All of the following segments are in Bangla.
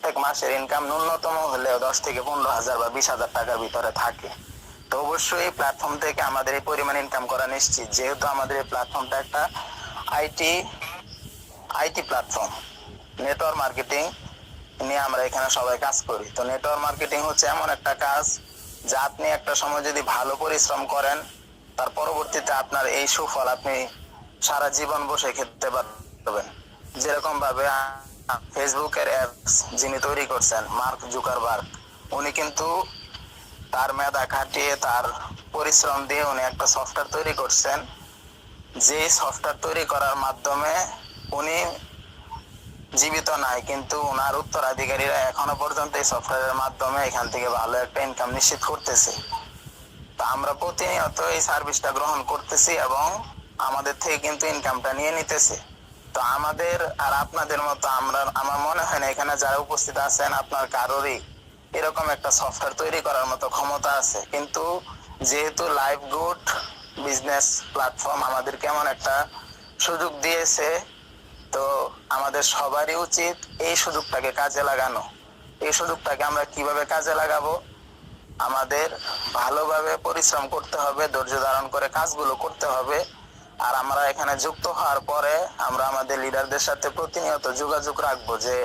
প্রত্যেক মাসের ইনকাম ন্যূনতম হলেও 10 থেকে 15 হাজার বা 20 হাজার টাকার ভিতরে থাকে। তো অবশ্যই এই প্ল্যাটফর্ম থেকে আমাদের এই পরিমাণ ইনকাম করা নিশ্চিত, যেহেতু আমাদের এই প্ল্যাটফর্মটা একটা IT IT platform. Network marketing নিয়ে আমরা এখানে সবাই কাজ করি। তো নেটওয়ার্ক মার্কেটিং হচ্ছে এমন একটা কাজ যা আপনি একটা সময় যদি ভালো পরিশ্রম করেন, তার পরবর্তীতে আপনার এই সুফল আপনি সারা জীবন বসে খেতে পারবেন। যেরকম ভাবে ফেসবুকের অ্যাপস যিনি তৈরি করছেন, মার্ক জুকারবার্গ, উনি কিন্তু তার মেধা খাটিয়ে তার পরিশ্রম দিয়ে উনি একটা সফটওয়্যার তৈরি করছেন, যে সফটওয়্যার তৈরি করার মাধ্যমে উনি জীবিত নাই, কিন্তু ওনার উত্তরাধিকারীরা এখনো পর্যন্ত এই সফটওয়্যারের মাধ্যমে এখান থেকে ভালো একটা ইনকাম নিশ্চিত করতেছে। তো আমরা প্রতিনিয়ত এই সার্ভিসটা গ্রহণ করতেছি এবং আমাদের থেকে কিন্তু ইনকামটা নিয়ে নিতেছে। তো আমাদের আর আপনাদের মতো আমার মনে হয় না এখানে যারা উপস্থিত আছেন আপনার কারোরই এরকম একটা সফটওয়্যার তৈরি করার মতো ক্ষমতা আছে। কিন্তু যেহেতু লাইভ গুড বিজনেস প্ল্যাটফর্ম আমাদের কেমন একটা সুযোগ দিয়েছে, তো আমাদের সবারই উচিত এই সুযোগটাকে কাজে লাগানো। এই সুযোগটাকে আমরা কিভাবে কাজে লাগাবো? আমাদের ভালোভাবে পরিশ্রম করতে হবে, ধৈর্য ধারণ করে কাজগুলো করতে হবে। আর আমরা এখানে যুক্ত হওয়ার পরে আমরা আমাদের লিডারদের সাথে প্রতিনিয়ত যোগাযোগ রাখবো যে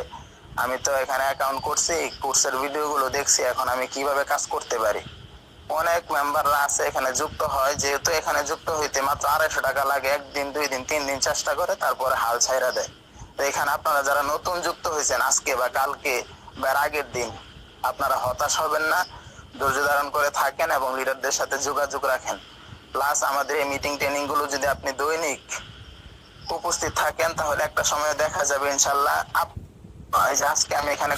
আমি তো এখানে অ্যাকাউন্ট করছি, কোর্সের ভিডিওগুলো দেখছি, এখন আমি কিভাবে কাজ করতে পারি। অনেক মেম্বাররা আছে এখানে যুক্ত হয়, যেহেতু এখানে যুক্ত হইতে মাত্র 250 টাকা লাগে, 1 দিন 2 দিন 3 দিন চেষ্টা করে তারপরে হাল ছাইরা দেয়। তো এখানে আপনারা যারা নতুন যুক্ত হয়েছেন আজকে বা কালকে বা আগের দিন, আপনারা হতাশ হবেন না, ধৈর্য ধারণ করে থাকেন এবং লিডারদের সাথে যোগাযোগ রাখেন। প্লাস আমাদের এই মিটিং ট্রেনিং গুলো যদি আপনি দৈনিক উপস্থিত থাকেন, তাহলে একটা সময় দেখা যাবে ইনশাল্লাহ আজকে আমি এখানে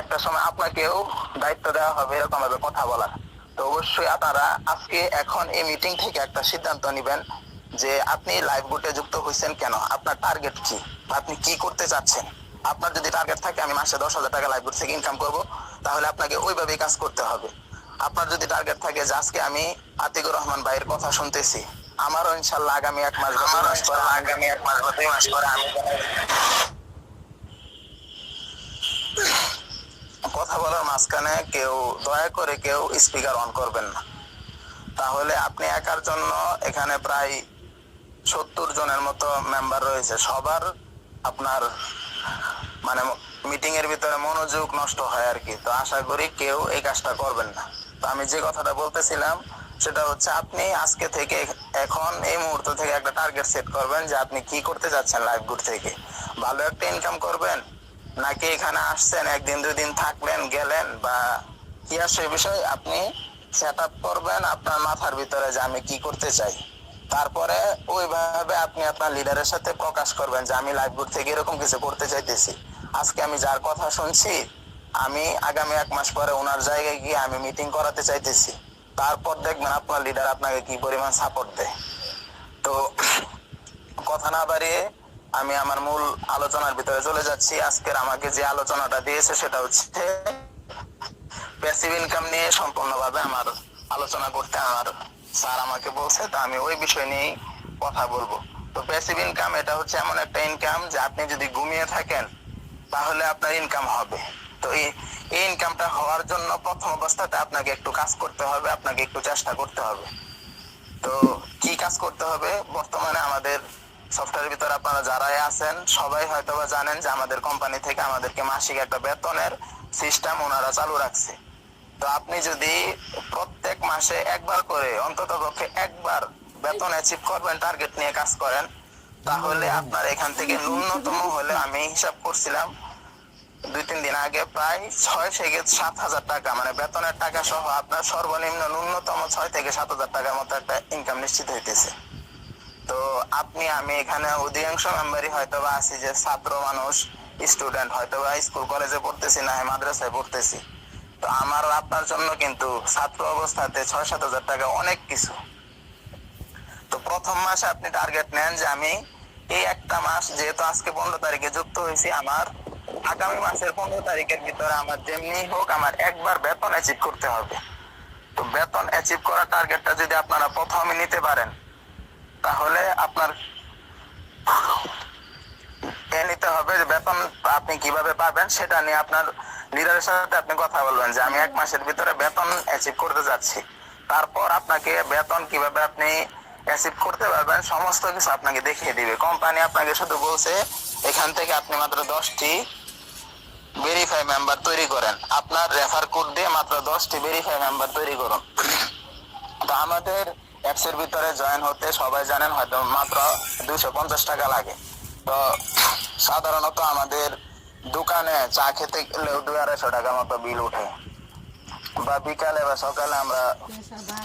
একটা সময় আপনাকেও দায়িত্ব দেওয়া হবে এরকম ভাবে কথা বলার। তো অবশ্যই আপনারা আজকে এখন এই মিটিং থেকে একটা সিদ্ধান্ত নেবেন যে আপনি লাইভ গ্রুপে যুক্ত হয়েছেন কেন, আপনার টার্গেট কি, আপনি কি করতে চাচ্ছেন। আপনার যদি টার্গেট থাকে আমি মাসে 10,000 টাকা লাইভ গ্রুপ থেকে ইনকাম করব, তাহলে আপনাকে ওইভাবেই কাজ করতে হবে। আপনার যদি টার্গেট থাকে যে আজকে আমি আতিকুর রহমান ভাইয়ের কথা শুনতেছি, আমারও ইনশাল্লাহ আগামী 1 মাস বা 2 মাস পরে আমি কথা বলার মাঝখানে দয়া করে কেউ স্পিকার অন করবেন না। তাহলে আপনি একার জন্য এখানে প্রায় 70 জনের মতো মেম্বার রয়েছে, সবার আপনার মানে মিটিং এর ভিতরে মনোযোগ নষ্ট হয় আর কি। তো আশা করি কেউ এই কাজটা করবেন না। তো আমি যে কথাটা বলতেছিলাম সেটা হচ্ছে আপনি আজকে থেকে এখন এই মুহূর্ত থেকে একটা টার্গেট সেট করবেন যে আপনি কি করতে যাচ্ছেন লাইভ গ্রুপ থেকে। ভালো একটা ইনকাম করবেন, নাকি এখানে আসছেন 1 দিন 2 দিন থাকলেন গেলেন, বা কি আর সেই বিষয় আপনি সেট আপ করবেন আপনার মাথার ভিতরে যে আমি কি করতে চাই। তারপরে ওইভাবে আপনি আপনার লিডারের সাথে প্রকাশ করবেন যে আমি লাইভ গ্রুপ থেকে এরকম কিছু করতে চাইতেছি। আজকে আমি যার কথা শুনছি, আমি আগামী 1 মাস পরে ওনার জায়গায় গিয়ে আমি মিটিং করাতে চাইতেছি। তারপর দেখবেন আপনার লিডার আপনাকে কি পরিমাণ সাপোর্ট দেয়। তো কথা না বাড়িয়ে আমি আমার মূল আলোচনার ভিতরে চলে যাচ্ছি। আজকের আমাকে যে আলোচনাটা দিয়েছে সেটা হচ্ছে প্যাসিভ ইনকাম নিয়ে সম্পূর্ণভাবে আমার আলোচনা করতে আমার স্যার আমাকে বলছে, তো আমি ওই বিষয় নিয়েই কথা বলবো। তো প্যাসিভ ইনকাম এটা হচ্ছে এমন একটা ইনকাম যে আপনি যদি ঘুমিয়ে থাকেন তাহলে আপনার ইনকাম হবে। তো এই ইনকামটা হওয়ার জন্য প্রথম অবস্থাতে আপনাকে একটু কাজ করতে হবে, আপনাকে একটু চেষ্টা করতে হবে। তো কি কাজ করতে হবে? বর্তমানে আমাদের সফটওয়্যারের ভিতরে আপনারা যারাই আছেন সবাই হয়তোবা জানেন যে আমাদের কোম্পানি থেকে আমাদেরকে মাসিক একটা বেতনের সিস্টেম ওনারা চালু রাখছে। তো আপনি যদি প্রত্যেক মাসে একবার করে অন্তত পক্ষে একবার বেতন অ্যাচিভ করবেন, টার্গেট নিয়ে কাজ করেন, তাহলে আপনার এখান থেকে ন্যূনতম হলে আমি হিসাব করছিলাম 2-3 দিন আগে প্রায় 6 থেকে 7 হাজার টাকা, মানে বেতনের টাকা সহ আপনার সর্বনিম্ন ন্যূনতম 6 থেকে 7 হাজার টাকার মতো একটা ইনকাম নিশ্চিত হইতেছে। তো আমি এখানে অধিকাংশ মেম্বারই হয়তোবা আছি যে ছাত্র মানুষ, স্টুডেন্ট, হয়তোবা স্কুল কলেজে পড়তেছি না মাদ্রাসায় পড়তেছি। তো আমার আপনার জন্য কিন্তু ছাত্র অবস্থাতে 6-7 হাজার টাকা অনেক কিছু। তো প্রথম মাসে আপনি টার্গেট নেন যে আমি এই একটা মাস, যেহেতু আজকে 15 তারিখে যুক্ত হয়েছি, আমার আগামী মাসের 15 তারিখের ভিতরে আমার যেমনি হোক আমার একবার বেতন অ্যাচিভ করতে হবে। তো বেতন অ্যাচিভ করার টার্গেটটা যদি আপনারা প্রথমে নিতে পারেন, তাহলে আপনার আপনি কিভাবে পাবেন সেটা নিয়ে আপনার লিডারের সাথে আপনি কথা বলবেন যে আমি 1 মাসের ভিতরে বেতন অ্যাচিভ করতে যাচ্ছি। তারপর আপনাকে বেতন কিভাবে আপনি অ্যাচিভ করতে পারবেন সমস্ত কিছু আপনাকে দেখিয়ে দিবে। কোম্পানি আপনাকে শুধু বলছে এখান থেকে আপনি মাত্র 10টি ভেরিফাই মেম্বার তৈরি করেন, আপনার রেফার কোড দিয়ে মাত্র 10টি ভেরিফাই মেম্বার তৈরি করুন। তো আমাদের অ্যাপস এর ভিতরে জয়েন হতে সবাই জানেন হয়তো মাত্র 250 টাকা লাগে। তো সাধারণত আমাদের দোকানে চা খেতে গেলেও 200-250 টাকার মতো বিল উঠে, বা বিকালে বা সকালে আমরা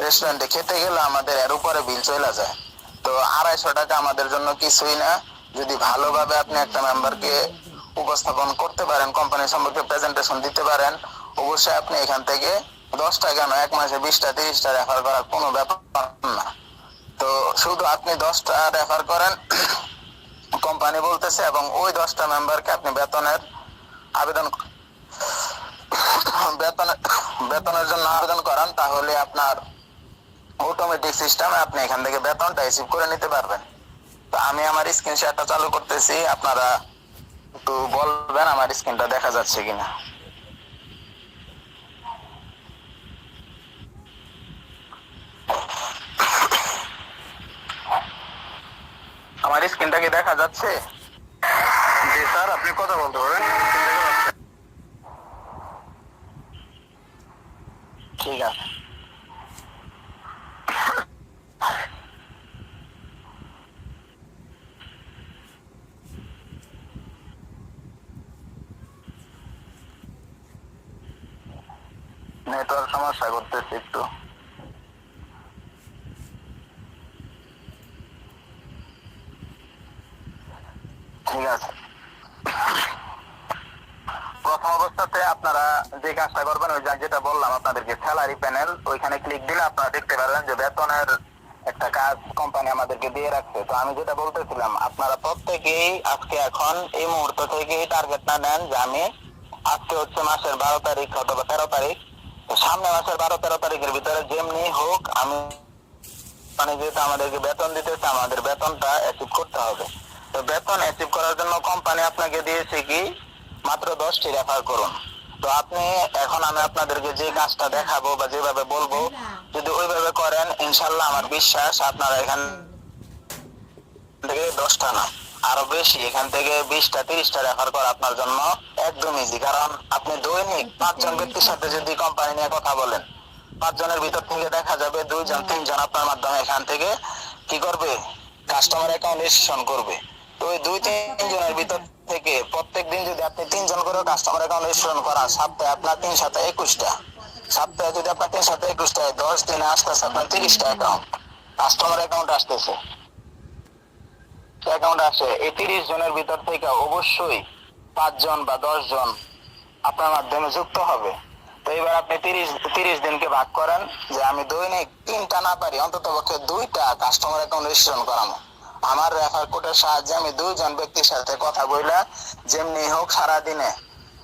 রেস্টুরেন্টে খেতে গেলে আমাদের এর উপরে বিল চলে যায়। তো 250 টাকা আমাদের জন্য কিছুই না। যদি ভালোভাবে আপনি একটা মেম্বারকে উপস্থাপন করতে পারেন, কোম্পানি সম্পর্কে প্রেজেন্টেশন দিতে পারেন, অবশ্যই আপনি এখান থেকে 10 টাকা নয় 1 মাসে 20টা 30টা রেফার করার কোনো ব্যাপার না। তো শুধু আপনি 10টা রেফার করেন কোম্পানি বলতেছে, এবং ওই 10টা মেম্বারকে আপনি বেতনের আবেদন বেতনের জন্য আবেদন করান, তাহলে আপনার অটোমেটিক সিস্টেমে আপনি এখান থেকে বেতনটা রিসিভ করে নিতে পারবেন। তো আমি আমার স্ক্রিন শেয়ারটা চালু করতেছি, আপনারা একটু বলবেন আমার স্ক্রিনটা দেখা যাচ্ছে কিনা। আমার স্ক্রিনটা কি দেখা যাচ্ছে? জি স্যার, আপনি কথা বলতে পারেন। ঠিক আছে। নেটওয়ার্ক সমস্যা করতেছে একটু। ঠিক আছে। প্রথম অবস্থাতে আপনারা যে কাজটা করবেন, ওই যেটা বললাম আপনাদেরকে স্যালারি প্যানেল, ওইখানে ক্লিক দিলে আপনারা দেখতে পারবেন যে বেতনের একটা কাজ কোম্পানি আমাদেরকে দিয়ে রাখছে। তো আমি যেটা বলতেছিলাম, আপনারা প্রত্যেকেই আজকে এখন এই মুহূর্ত থেকে টার্গেটটা নেন যে আমি আজকে হচ্ছে মাসের 12 তারিখ অথবা 13 তারিখ, তো সামনে মাসের 12-13 তারিখের ভিতরে যেমনি হোক আমি মানে যেহেতু আমাদেরকে বেতন দিতেছে, আমাদের বেতনটা অ্যাচিভ করতে হবে। তো বেতন অ্যাচিভ করার জন্য কোম্পানি আপনাকে দিয়েছে কি মাত্র 10টি রেফার করুন। তো আপনি এখন আমি আপনাদেরকে যে কাজটা দেখাবো বা যেভাবে বলবো, যদি ওইভাবে করেন ইনশাল্লাহ আমার বিশ্বাস আপনারা এখান থেকে 10টা না আরো বেশি, এখান থেকে 20টা 30টা রেফার করা আপনার জন্য একদম ইজি। কারণ আপনি দৈনিক 5 জন ব্যক্তির সাথে যদি কোম্পানি নিয়ে কথা বলেন, 5 জনের ভিতর থেকে দেখা যাবে 2 জন 3 জন আপনার মাধ্যমে এখান থেকে কি করবে, কাস্টমার অ্যাকাউন্ট রেজিস্ট্রেশন করবে। তো ওই 2-3 জনের ভিতর থেকে প্রত্যেকদিন যদি আপনি 3 জন করে কাস্টমার অ্যাকাউন্ট রেজিস্ট্রেশন করান, সপ্তাহে আপনার 3-7-21টা, সপ্তাহে যদি আপনার 3-7-21টায় 10 দিনে আসতেছে আপনার 30টা অ্যাকাউন্ট, কাস্টমার অ্যাকাউন্ট আসতেছে, অ্যাকাউন্ট আসে। এই 30 জনের ভিতর থেকে অবশ্যই 5 জন বা 10 জন আপনার মাধ্যমে যুক্ত হবে। তো এবার আপনি 30 দিনকে ভাগ করেন যে আমি দৈনিক 3টা না পারি অন্তত পক্ষে 2টা কাস্টমার অ্যাকাউন্ট রেজিস্ট্রেশন করানো। আমার রেফার কোডের সাহায্যে আমি 2 জন ব্যক্তির সাথে কথা বইলা যেমনি হোক সারা দিনে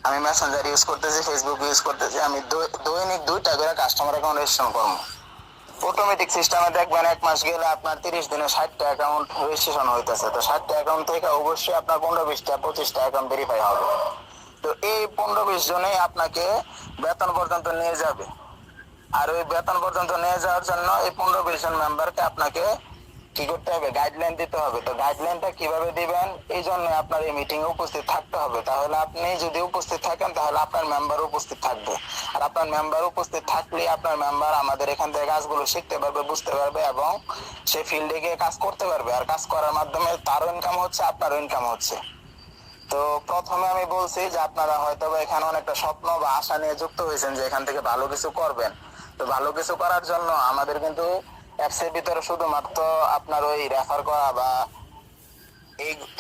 আমি মেসেঞ্জার ইউজ করতেছি, ফেসবুক ইউজ করতেছি, আমি দৈনিক 2টা করে কাস্টমার অ্যাকাউন্ট রেজিস্ট্রেশন করবো। অটোমেটিক সিস্টেমে দেখবেন 1 মাস গেলে আপনার 30 দিনে 60টা অ্যাকাউন্ট রেজিস্ট্রেশন হইতেছে। তো 60টা অ্যাকাউন্ট থেকে অবশ্যই আপনার 15-20টা 25টা অ্যাকাউন্ট ভেরিফাই হবে। তো এই 15-20 জনেই আপনাকে বেতন পর্যন্ত নিয়ে যাবে। আর ওই বেতন পর্যন্ত নিয়ে যাওয়ার জন্য এই 15-20 জন মেম্বারকে আপনাকে কি করতে হবে, গাইডলাইন দিতে হবে। তো গাইডলাইনটা কিভাবে দিবেন, এই জন্য আপনার এই মিটিং এ উপস্থিত থাকতে হবে। তাহলে আপনি যদি উপস্থিত থাকেন তাহলে আপনার মেম্বার উপস্থিত থাকবে, আর আপনার মেম্বার উপস্থিত থাকলে আপনার মেম্বার আমাদের এখান থেকে কাজগুলো শিখতে পারবে, বুঝতে পারবে, এবং সে ফিল্ডে গিয়ে কাজ করতে পারবে। আর কাজ করার মাধ্যমে তারও ইনকাম হচ্ছে, আপনারও ইনকাম হচ্ছে। তো প্রথমে আমি বলছি যে আপনারা হয়তো এখানে অনেকটা স্বপ্ন বা আশা নিয়ে যুক্ত হয়েছেন যে এখান থেকে ভালো কিছু করবেন। তো ভালো কিছু করার জন্য আমাদের কিন্তু অ্যাপস এর ভিতরে শুধুমাত্র আপনার ওই রেফার করা বা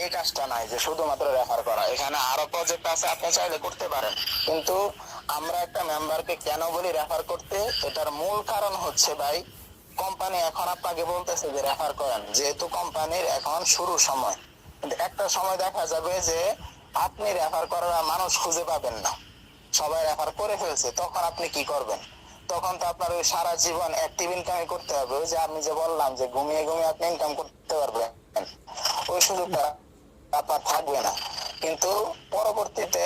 এই কাজটা নাই যে শুধুমাত্র রেফার করা, এখানে আরো প্রজেক্ট আছে, আপনি চাইলে করতে পারেন। কিন্তু আমরা একটা মেম্বারকে কেন বলি রেফার করতে, এটার মূল কারণ হচ্ছে ভাই, কোম্পানি এখন আপনাকে বলতেছে যে রেফার করেন, যেহেতু কোম্পানির এখন শুরু সময়, কিন্তু একটা সময় দেখা যাবে যে আপনি রেফার করার মানুষ খুঁজে পাবেন না, সবাই রেফার করে ফেলছে, তখন আপনি কি করবেন? তখন তো আপনার ওই সারা জীবন অ্যাক্টিভ ইনকামই করতে হবে। ওই যে আমি যে বললাম যে ঘুমিয়ে ঘুমিয়ে আপনি ইনকাম করতে পারবেন, ওই সুযোগটা আপনার থাকবে না। কিন্তু পরবর্তীতে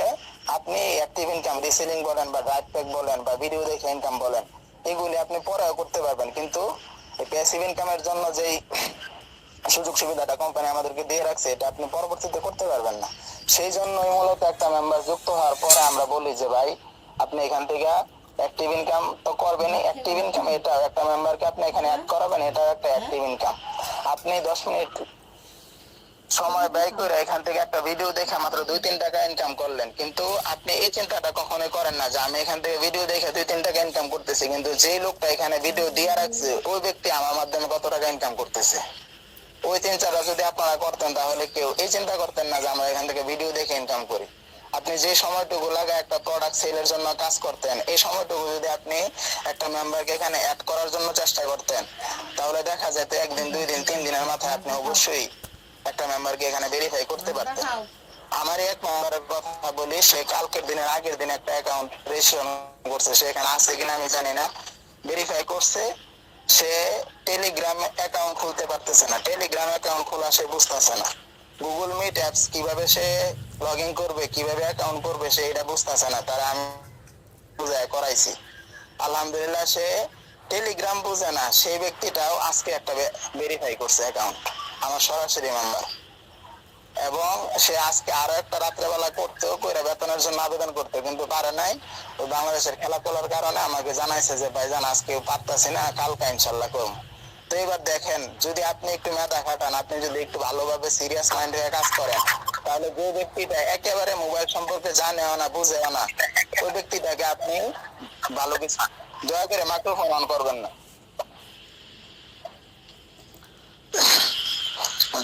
আপনি অ্যাক্টিভ ইনকাম রিসেলিং বলেন বা ড্রাইভ প্যাক বলেন বা ভিডিও দেখে ইনকাম বলেন, এগুলি আপনি পরেও করতে পারবেন। কিন্তু এই প্যাসিভ ইনকামের জন্য যেই সুযোগ সুবিধাটা কোম্পানি আমাদেরকে দিয়ে রাখছে, এটা আপনি পরবর্তীতে করতে পারবেন না। সেই জন্যই মূলত একটা মেম্বার যুক্ত হওয়ার পরে আমরা বলি যে ভাই আপনি এখান থেকে অ্যাক্টিভ ইনকাম তো করবেনই। অ্যাক্টিভ ইনকাম এটা একটা মেম্বারকে আপনি এখানে অ্যাড করাবেন, এটাও একটা অ্যাক্টিভ ইনকাম। আপনি 10 মিনিট সময় ব্যয় করে এখান থেকে একটা ভিডিও দেখে মাত্র 2-3 টাকা ইনকাম করলেন, কিন্তু আপনি এই চিন্তাটা কখনোই করেন না যে আমি এখান থেকে ভিডিও দেখে 2-3 টাকা ইনকাম করতেছি, কিন্তু যে লোকটা এখানে ভিডিও দিয়ে রাখছে ওই ব্যক্তি আমার মাধ্যমে কত টাকা ইনকাম করতেছে। ওই চিন্তাটা যদি আপনারা করতেন তাহলে কেউ এই চিন্তা করতেন না যে আমরা এখান থেকে ভিডিও দেখে ইনকাম করি। আপনি যে সময়টুকু লাগে একটা প্রোডাক্ট সেলের জন্য কাজ করতেন, এই সময়টুকু যদি আপনি একটা মেম্বারকে এখানে অ্যাড করার জন্য চেষ্টা করতেন, তাহলে দেখা যেত 1 দিন 2 দিন 3 দিনের মাথায় আপনি অবশ্যই একটা মেম্বারকে এখানে ভেরিফাই করতে পারতেন। আমার এক মেম্বারের কথা বলি, সে কালকের দিনের আগের দিন একটা অ্যাকাউন্ট রেজিস্ট্রেশন করছে, সে এখানে আছে কিনা আমি জানি না, ভেরিফাই করছে। সে টেলিগ্রাম অ্যাকাউন্ট খুলতে পারতেছে না, টেলিগ্রাম অ্যাকাউন্ট খোলা সে বুঝতেছে না, গুগল মিট অ্যাপস কিভাবে সে লগ ইন করবে, কিভাবে অ্যাকাউন্ট করবে সে এটা বুঝতেছে না। তারা আমি বুঝায় করাইছি, আলহামদুলিল্লাহ সে টেলিগ্রাম বুঝে না সেই ব্যক্তিটাও আজকে একটা ভেরিফাই করছে অ্যাকাউন্ট, আমার সরাসরি মেম্বার। এবং সে আজকে আরো একটা রাত্রেবেলা করতেও কইরা বেতনের জন্য আবেদন করতে, কিন্তু পারে নাই। ওই বাংলাদেশের খেলা খোলার কারণে আমাকে জানাইছে যে ভাইজান আজকে পারতাছি না, কালকে ইনশাল্লাহ করব। তো এবার দেখেন, যদি আপনি একটু মেধা খাটান, আপনি যদি একটু ভালোভাবে সিরিয়াস মাইন্ড হয়ে কাজ করেন, তাহলে যে ব্যক্তিটা একেবারে মোবাইল সম্পর্কে জানেও না বুঝেও না, ওই ব্যক্তিটাকে আপনি ভালো কিছু, দয়া করে মাইক্রোফোন অন করবেন না।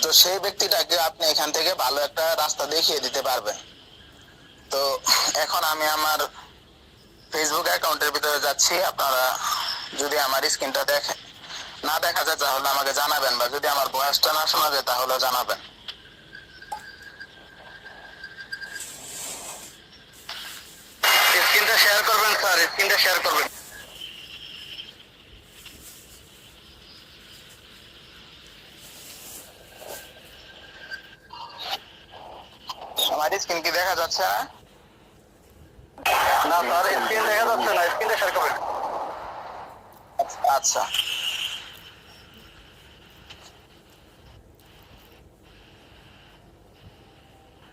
তো সেই ব্যক্তিটাকে আপনি এখান থেকে ভালো একটা রাস্তা দেখিয়ে দিতে পারবেন। তো এখন আমি আমার ফেসবুক অ্যাকাউন্টের ভিতরে যাচ্ছি। আপনারা যদি আমার স্ক্রিনটা দেখেন, না দেখা যায় তাহলে আমাকে জানাবেন, বা যদি আমার ভয়েসটা না শোনা যায় তাহলে জানাবেন। স্ক্রিনটা শেয়ার করবেন স্যার, স্ক্রিনটা শেয়ার করবেন। আমার স্ক্রিন কি দেখা যাচ্ছে না? না স্যার, স্ক্রিন দেখা যাচ্ছে না, স্ক্রিনটা শেয়ার করবেন। আচ্ছা,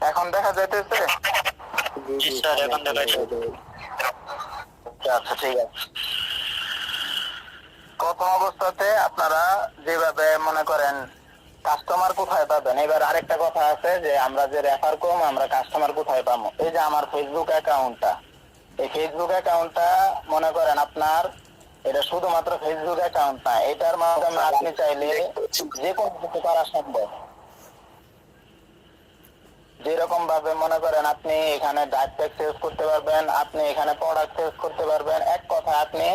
এখন দেখা যাইতেছে? জি স্যার, এখন দেখা যাচ্ছে। আচ্ছা ঠিক আছে। প্রথম অবস্থাতে আপনারা যেভাবে মনে করেন কাস্টমার কোথায় পাবেন, এবার আরেকটা কথা আছে যে আমরা যে রেফার করবো আমরা কাস্টমার কোথায় পাবো। এই যে আমার ফেসবুক অ্যাকাউন্টটা, এই ফেসবুক অ্যাকাউন্টটা মনে করেন আপনার, এটা শুধুমাত্র ফেসবুক অ্যাকাউন্ট না, এটার মাধ্যমে আপনি চাইলে যে কোনো কিছু করা সম্ভব। যেরকম ভাবে মনে করেন আপনি এখানে ডাইরেক্ট সেলস করতে পারবেন, আপনি এখানে প্রোডাক্ট সেলস করতে পারবেন, এক কথা আপনি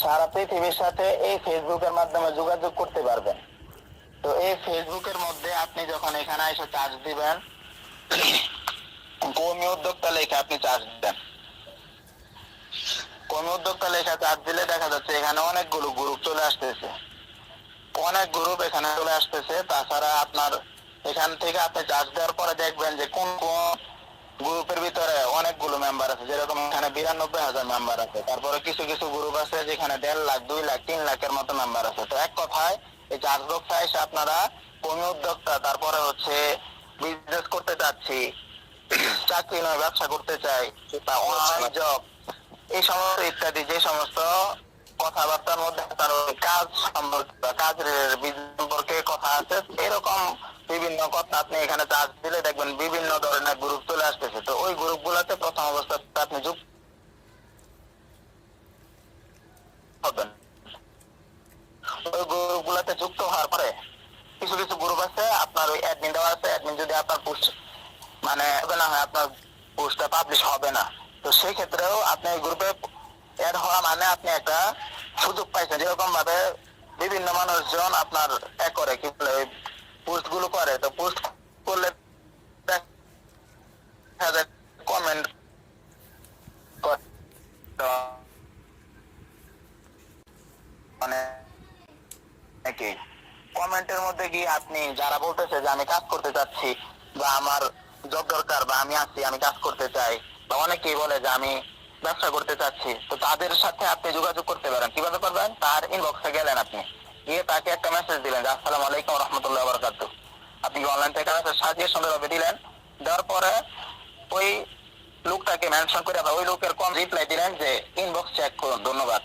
সারা পৃথিবীর সাথে এই ফেসবুকের মাধ্যমে যোগাযোগ করতে পারবেন। তো এই ফেসবুকের মধ্যে আপনি যখন এখানে এসে চার্জ দিবেন, কর্মী উদ্যোক্তা লেখা আপনি চার্জ দেন। কর্মী উদ্যোক্তা লেখা চার্জ দিলে দেখা যাচ্ছে এখানে অনেকগুলো গ্রুপ চলে আসতেছে, অনেক গ্রুপ এখানে চলে আসতেছে। তাছাড়া আপনার এখান থেকে আপনি চার্জ দেওয়ার পরে দেখবেন যে কোন কোন গ্রুপের ভিতরে অনেকগুলো মেম্বার আছে, যেরকম এখানে 92,000 মেম্বার আছে। তারপরে কিছু কিছু গ্রুপ আছে যেখানে 1.5 লাখ 2 লাখ 3 লাখের মতো মেম্বার আছে। তো এক কথায় এই চার্জ বক্সে এসে আপনারা কর্মী উদ্যোক্তা, তারপরে হচ্ছে বিজনেস করতে চাচ্ছি, চাকরি নয় ব্যবসা করতে চাই, বা অনলাইন জব, এই সমস্ত ইত্যাদি যে সমস্ত কথাবার্তার মধ্যে তার কাজ সম্পর্কে বা কাজের সম্পর্কে কথা আছে, এরকম বিভিন্ন কথা আপনি এখানে চার্জ দিলে দেখবেন বিভিন্ন ধরনের গ্রুপ চলে আসতেছে। তো ওই গ্রুপ গুলাতে প্রথম অবস্থাতে আপনি যুক্ত হবেন। ওই গ্রুপ গুলাতে যুক্ত হওয়ার পরে কিছু কিছু গ্রুপ আছে আপনার ওই অ্যাডমিন দেওয়া আছে, অ্যাডমিন যদি আপনার পোস্ট মানে হবে না হয়, আপনার পোস্টটা পাবলিশ হবে না। তো সেই ক্ষেত্রেও আপনি এই গ্রুপে অ্যাড হওয়া মানে আপনি একটা সুযোগ পাইছেন। যেরকম ভাবে বিভিন্ন মানুষজন আপনার করে কি বলে ওই পোস্ট গুলো করে, তো পোস্ট করলে দেখা যায় কমেন্ট মানে নাকি কমেন্টের মধ্যে গিয়ে আপনি যারা বলতেছে যে আমি কাজ করতে চাচ্ছি বা আমার জব দরকার বা আমি আছি, আমি কাজ করতে চাই, বা অনেকেই বলে যে আমি ব্যবসা করতে চাচ্ছি, তো তাদের সাথে আপনি যোগাযোগ করতে পারেন। কিভাবে করবেন? তার ইনবক্সে গেলেন, আপনি গিয়ে তাকে একটা মেসেজ দিলেন যে আসসালামু আলাইকুম রহমতুল্লাহ বারাকাতু। আপনি অনলাইন থেকে মেসেজ সাজিয়ে সুন্দরভাবে দিলেন। দেওয়ার পরে ওই লোকটাকে মেনশন করে আবার ওই লোকের কম রিপ্লাই দিলেন যে ইনবক্স চেক করুন, ধন্যবাদ।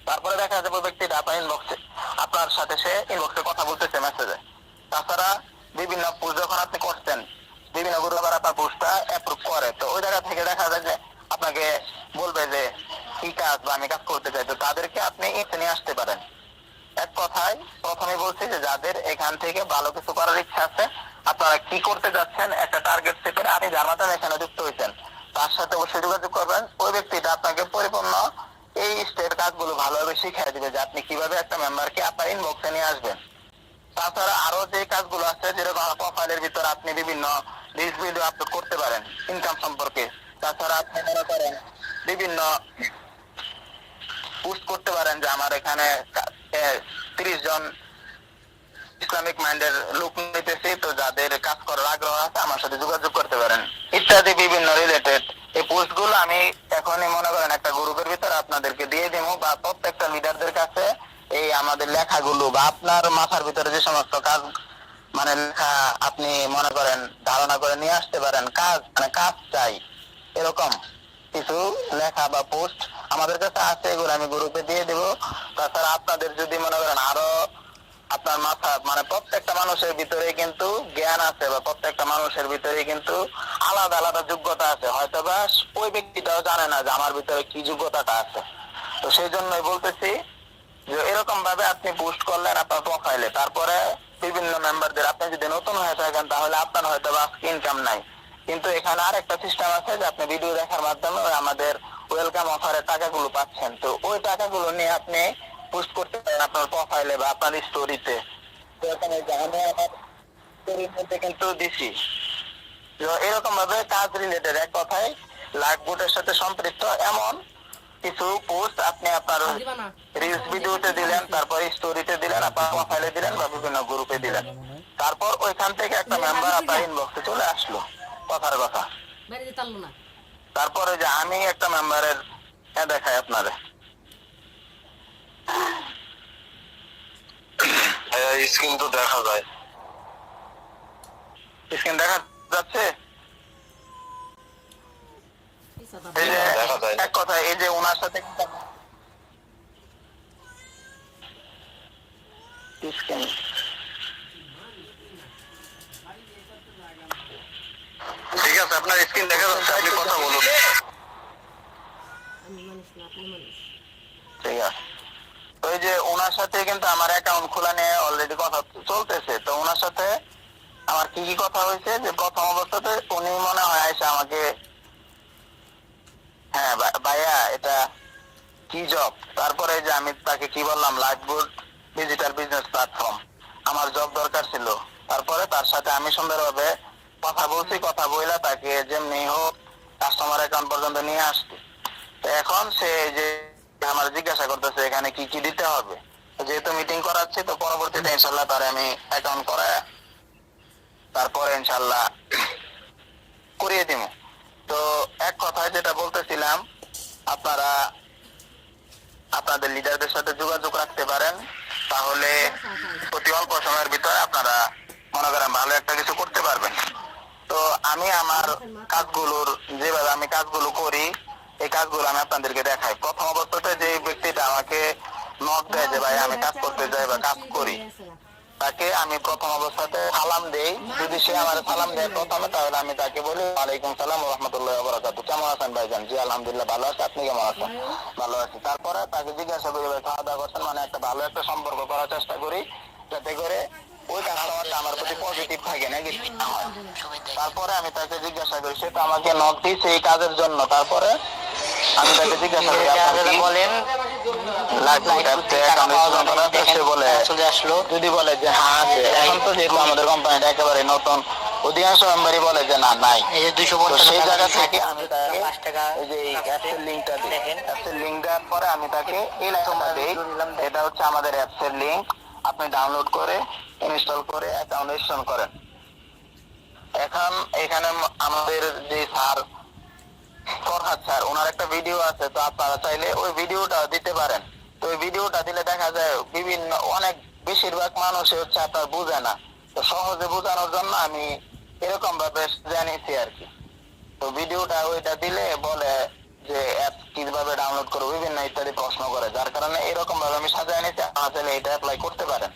তারপরে দেখা যাবে ওই ব্যক্তিটা আপনার ইনবক্সে আপনার সাথে সে ইনবক্সে কথা বলতেছে মেসেজে। তাছাড়া বিভিন্ন পোস্ট যখন আপনি করছেন, বিভিন্ন গ্রুপ আবার আপনার পোস্টটা অ্যাপ্রুভ করে, তো ওই জায়গা থেকে দেখা যায় যে আপনাকে বলবে যে কি কাজ বা আমি কাজ করতে চাই, তো তাদেরকে আপনি নিয়ে আসতে পারেন। এক কথায় প্রথমে বলছি যে যাদের এখান থেকে ভালো কিছু করার ইচ্ছা আছে, আপনারা কি করতে যাচ্ছেন একটা টার্গেট সেট করে আপনি যার মাধ্যমে এখানে যুক্ত হয়েছেন তার সাথে অবশ্যই যোগাযোগ করবেন। ওই ব্যক্তিটা আপনাকে পরিপূর্ণ এই স্টেপ কাজগুলো ভালোভাবে শিখিয়ে দিবে যে আপনি কিভাবে একটা মেম্বারকে আপনার ইনবক্সে নিয়ে আসবেন। তাছাড়া আরো যে কাজগুলো আছে, যেরকম প্রোফাইলের ভিতরে আপনি বিভিন্ন রিলস ভিডিও আপলোড করতে পারেন ইনকাম সম্পর্কে। তাছাড়া আপনি মনে করেন বিভিন্ন পোস্ট করতে পারেন যে আমার এখানে 30 জন ইসলামিক মাইন্ডের লোক নিতেছি, তো যাদের কাজ করার আগ্রহ আছে আমার সাথে যোগাযোগ করতে পারেন, ইত্যাদি বিভিন্ন রিলেটেড এই পোস্ট গুলো আমি এখনই মনে করেন একটা গ্রুপের ভিতরে আপনাদেরকে দিয়ে দিব, বা প্রত্যেকটা লিডারদের কাছে এই আমাদের লেখাগুলো বা আপনার মাথার ভিতরে যে সমস্ত কাজ মানে লেখা আপনি মনে করেন ধারণা করে নিয়ে আসতে পারেন, কাজ মানে কাজ চাই এরকম কিছু লেখা বা পোস্ট আমাদের কাছে আছে, এগুলো আমি গ্রুপে দিয়ে দেবো। তাছাড়া আপনাদের যদি মনে করেন আরো আপনার মাথা মানে প্রত্যেকটা মানুষের ভিতরে কিন্তু জ্ঞান আছে, বা প্রত্যেকটা মানুষের ভিতরে কিন্তু আলাদা আলাদা যোগ্যতা আছে, হয়তোবা ওই ব্যক্তিটাও জানে না যে আমার ভিতরে কি যোগ্যতাটা আছে। তো সেই জন্যই বলতেছি যে এরকম ভাবে আপনি পোস্ট করলেন আপনার প্রোফাইলে, তারপরে বিভিন্ন মেম্বারদের, আপনি যদি নতুন হয়ে থাকেন তাহলে আপনার হয়তো বা ইনকাম নাই, কিন্তু এখানে আর একটা সিস্টেম আছে যে আপনি ভিডিও দেখার মাধ্যমে আমাদের ওয়েলকাম অফারের টাকাগুলো পাচ্ছেন, তো ওই টাকাগুলো নিয়ে আপনি পোস্ট করতে পারেন আপনার প্রোফাইলে বা আপনার স্টোরিতে। তো এখানে যে আমি আমার স্টোরির মধ্যে কিন্তু দিছি। তো এরকম ভাবে কাজ রিলেটেড এক কথায় লাইফবোটের সাথে সম্পৃক্ত এমন কিছু পোস্ট আপনি আপনার রিলস ভিডিওতে দিলেন, তারপরে স্টোরিতে দিলেন, আপনার প্রোফাইলে দিলেন বা বিভিন্ন গ্রুপে দিলেন, তারপর ওইখান থেকে একটা মেম্বার আপনার ইনবক্সে চলে আসলো, কথার কথা। তারপরে যে আমি একটা মেম্বারের দেখাই আপনারে, স্ক্রিন তো দেখা যায়, স্ক্রিন দেখা যাচ্ছে। এই যে এক কথা এই যে ওনার সাথে স্ক্রিন ঠিক আছে, আপনার স্ক্রিন দেখা যাচ্ছে, আপনি কথা বলুন। ঠিক আছে, তো এই যে ওনার সাথে কিন্তু আমার অ্যাকাউন্ট খোলা নিয়ে অলরেডি কথা চলতেছে। তো ওনার সাথে আমার কি কি কথা হয়েছে, যে প্রথম অবস্থাতে উনি মনে হয় এসে আমাকে, হ্যাঁ ভাইয়া এটা কি জব, তারপরে যে আমি তাকে কি বললাম লাইফবোট ডিজিটাল বিজনেস প্ল্যাটফর্ম, আমার জব দরকার ছিল। তারপরে তার সাথে আমি সুন্দরভাবে কথা বলছি, কথা বইলা তাকে যেমনি হোক কাস্টমার অ্যাকাউন্ট পর্যন্ত নিয়ে আসছি। তো এখন সে যে আমার জিজ্ঞাসা করতেছে এখানে কি কি দিতে হবে, যেহেতু মিটিং করাচ্ছি তো পরবর্তীতে ইনশাল্লাহ তারে আমি অ্যাকাউন্ট করায় তারপরে ইনশাল্লাহ করিয়ে দিব। তো এক কথায় যেটা বলতেছিলাম, আপনারা আপনাদের লিডারদের সাথে যোগাযোগ রাখতে পারেন, তাহলে অতি অল্প সময়ের ভিতরে আপনারা মনে করেন ভালো একটা কিছু করতে পারবেন। তো আমি আমার কাজগুলোর যেভাবে আমি কাজগুলো করি, এই কাজগুলো আমি আপনাদেরকে দেখাই। প্রথম অবস্থাতে যে ব্যক্তিটা আমাকে নক দেয় যে ভাই আমি কাজ করতে যাই বা কাজ করি, তাকে আমি প্রথম অবস্থাতে সালাম দেই। যদি সে আমার সালাম দেয় প্রথমে, তাহলে আমি তাকে বলি ওয়ালাইকুম সালাম ওয়া রাহমাতুল্লাহি ওয়া বারাকাতুহু, কেমন আছেন ভাইজান? জি আলহামদুলিল্লাহ ভালো আছি, আপনি কেমন আছেন? ভালো আছি। তারপরে তাকে জিজ্ঞাসা করি ভাই খাওয়া দাওয়া করছেন, মানে একটা ভালো একটা সম্পর্ক করার চেষ্টা করি, যাতে করে ওই কাস্টমারটা আমার প্রতি পজিটিভ থাকে, নেগেটিভ না হয়। তারপরে আমি তাকে জিজ্ঞাসা করি, সে তো আমাকে নক দিয়েছে এই কাজের জন্য, তারপরে আমি তাকে জিজ্ঞাসা করি আপনি বলেন সে বলে চলে আসলো, যদি বলে যে হ্যাঁ আছে, এখন তো যেহেতু আমাদের কোম্পানিটা একেবারে নতুন, অধিকাংশ মেম্বারই বলে যে না নাই, এই যে 250 সেই জায়গা থেকে আমি তাকে 5 টাকা এই যে অ্যাপসের লিংকটা দিই, অ্যাপসের লিংক দেওয়ার পরে আমি তাকে এই লেখাটা দেই, এটা হচ্ছে আমাদের অ্যাপসের লিংক, আপনি ডাউনলোড করে ইনস্টল করে অ্যাকাউন্ট রেজিস্ট্রেশন করেন। এখন এখানে আমাদের যে স্যার ফরহাদ স্যার ওনার একটা ভিডিও আছে, তো আপনারা চাইলে ওই ভিডিওটা দিতে পারেন। তো ওই ভিডিওটা দিলে দেখা যায় বিভিন্ন অনেক বেশিরভাগ মানুষই হচ্ছে আপনার বুঝে না। তো সহজে বোঝানোর জন্য আমি এরকম ভাবে জানিয়েছি আর কি। তো ভিডিওটা ওইটা দিলে বলে যে অ্যাপ কিভাবে ডাউনলোড করবো বিভিন্ন ইত্যাদি প্রশ্ন করে, যার কারণে এরকম ভাবে আমি সাজায় নিচ্ছি। আপনারা চাইলে এটা অ্যাপ্লাই করতে পারেন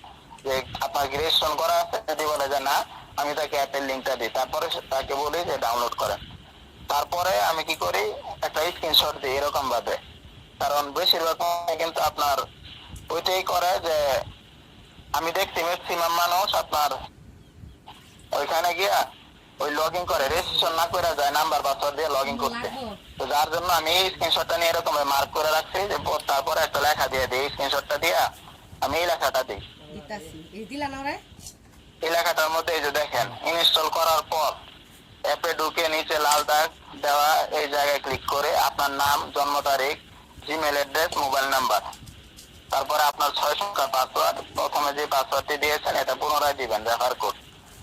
যে আপনার কি রেজিস্ট্রেশন করা আছে, যদি বলে যে না, আমি তাকে অ্যাপের লিঙ্কটা দিই, তারপরে তাকে বলি যে ডাউনলোড করেন। তারপরে আমি কি করি, একটা স্ক্রিনশট দিই এরকম ভাবে। কারণ বেশিরভাগ সময় কিন্তু আপনার ওইটাই করে যে আমি দেখছি ম্যাক্সিমাম মানুষ আপনার ওইখানে গিয়া ওই লগ ইন করে রেজিস্ট্রেশন না করে যায় নাম্বার পাসওয়ার্ড দিয়ে লগ ইন করতে। তো যার জন্য আমি এই স্ক্রিনশটটা নিয়ে এরকম মার্ক করে রাখছি যে তারপরে একটা লেখা দিয়ে দিই, এই স্ক্রিনশটটা দিয়া আমি এই লেখাটা দিই। এই লেখাটার মধ্যে এই যে দেখেন, ইনস্টল করার পর অ্যাপে ঢুকে নিচে লাল দাগ দেওয়া এই জায়গায় ক্লিক করে আপনার নাম, জন্ম তারিখ, জিমেল অ্যাড্রেস, মোবাইল নাম্বার, তারপরে আপনার 6 সংখ্যার পাসওয়ার্ড, প্রথমে যে পাসওয়ার্ডটি দিয়েছেন এটা পুনরায় দিবেন, রেফার কোড।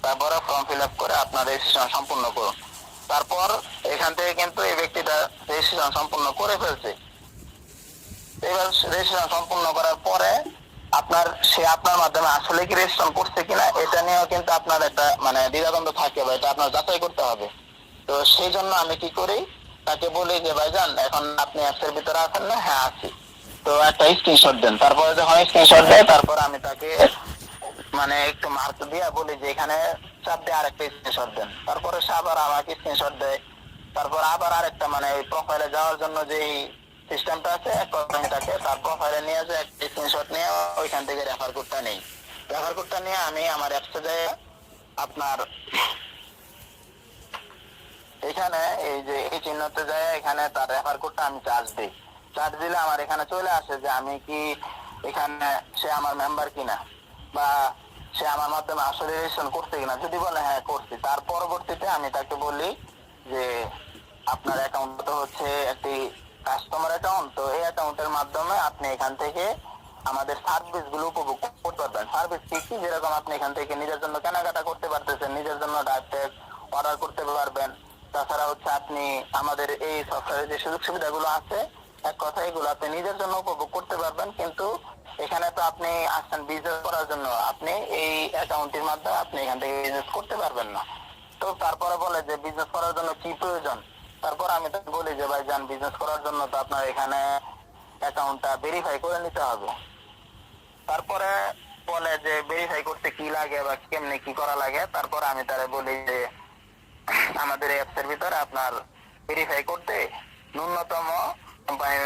তারপরে ফর্ম ফিল আপ করে আপনার রেজিস্ট্রেশন সম্পূর্ণ করুন। তারপর এখান থেকে কিন্তু এই ব্যক্তিটা রেজিস্ট্রেশন সম্পূর্ণ করে ফেলছে। এবার রেজিস্ট্রেশন সম্পূর্ণ করার পরে সে আপনার মাধ্যমে আসলে কি রেজিস্ট্রেশন করছে কিনা এটা নিয়েও কিন্তু আপনার একটা মানে দ্বিধাদ্বন্দ্ব থাকে, বা এটা আপনার যাচাই করতে হবে। তো সেই জন্য আমি কি করি, তাকে বলি যে ভাইজান এখন আপনি অ্যাপসের ভিতরে আছেন না? হ্যাঁ আছি। তো একটা স্ক্রিনশট দেন। তারপরে যখন স্ক্রিনশট দেয় তারপর আমি তাকে মানে একটু মার্ক দিয়ে বলি যে এখানে চাপ দিয়ে আরেকটা স্ক্রিনশট দেন। তারপরে সে আবার আমাকে স্ক্রিনশট দেয়। তারপর আবার আরেকটা মানে এই প্রোফাইলে যাওয়ার জন্য যেই সিস্টেমটা আছে, এক কথা আমি তাকে তার প্রোফাইলে নিয়ে যে একটা স্ক্রিনশট নিয়ে ওইখান থেকে রেফার কোডটা নেই। রেফার কোডটা নিয়ে আমি আমার অ্যাপসে যাই, আপনার এখানে এই যে এই চিহ্নতে যায়, এখানে তার রেফার কোডটা আমি চার্জ দিই। চার্জ দিলে আমার এখানে চলে আসে যে আমি কি এখানে সে আমার মেম্বার কিনা, বা সে আমার মাধ্যমে আসলে রেজিস্ট্রেশন করছে কিনা। যদি বলে হ্যাঁ করছি, তার পরবর্তীতে আমি তাকে বলি যে আপনার অ্যাকাউন্ট তো হচ্ছে একটি কাস্টমার অ্যাকাউন্ট, তো এই অ্যাকাউন্টের মাধ্যমে আপনি এখান থেকে আমাদের সার্ভিস গুলো উপভোগ করতে পারবেন। সার্ভিস কি, যেরকম আপনি এখান থেকে নিজের জন্য কেনাকাটা করতে পারতেছেন, নিজের জন্য ডাইরেক্ট অর্ডার করতে পারবেন। তাছাড়া হচ্ছে আপনি আমাদের এই সফটওয়্যারের যে সুযোগ সুবিধাগুলো আছে, এক কথা এগুলো আপনি নিজের জন্য উপভোগ করতে পারবেন। কিন্তু এখানে তো আপনি আসছেন বিজনেস করার জন্য, আপনি এই অ্যাকাউন্টের মাধ্যমে আপনি এখান থেকে বিজনেস করতে পারবেন না। তো তারপরে বলে যে বিজনেস করার জন্য কি প্রয়োজন। তারপর আমি তাকে বলি যে ভাই যান, বিজনেস করার জন্য তো আপনার এখানে অ্যাকাউন্টটা ভেরিফাই করে নিতে হবে। তারপরে বলে যে ভেরিফাই করতে কি লাগে বা কেমনে কি করা লাগে। তারপর আমি তারে বলি যে আমাদের অ্যাপসের ভিতরে আপনার ভেরিফাই করতে ন্যূনতম কোম্পানির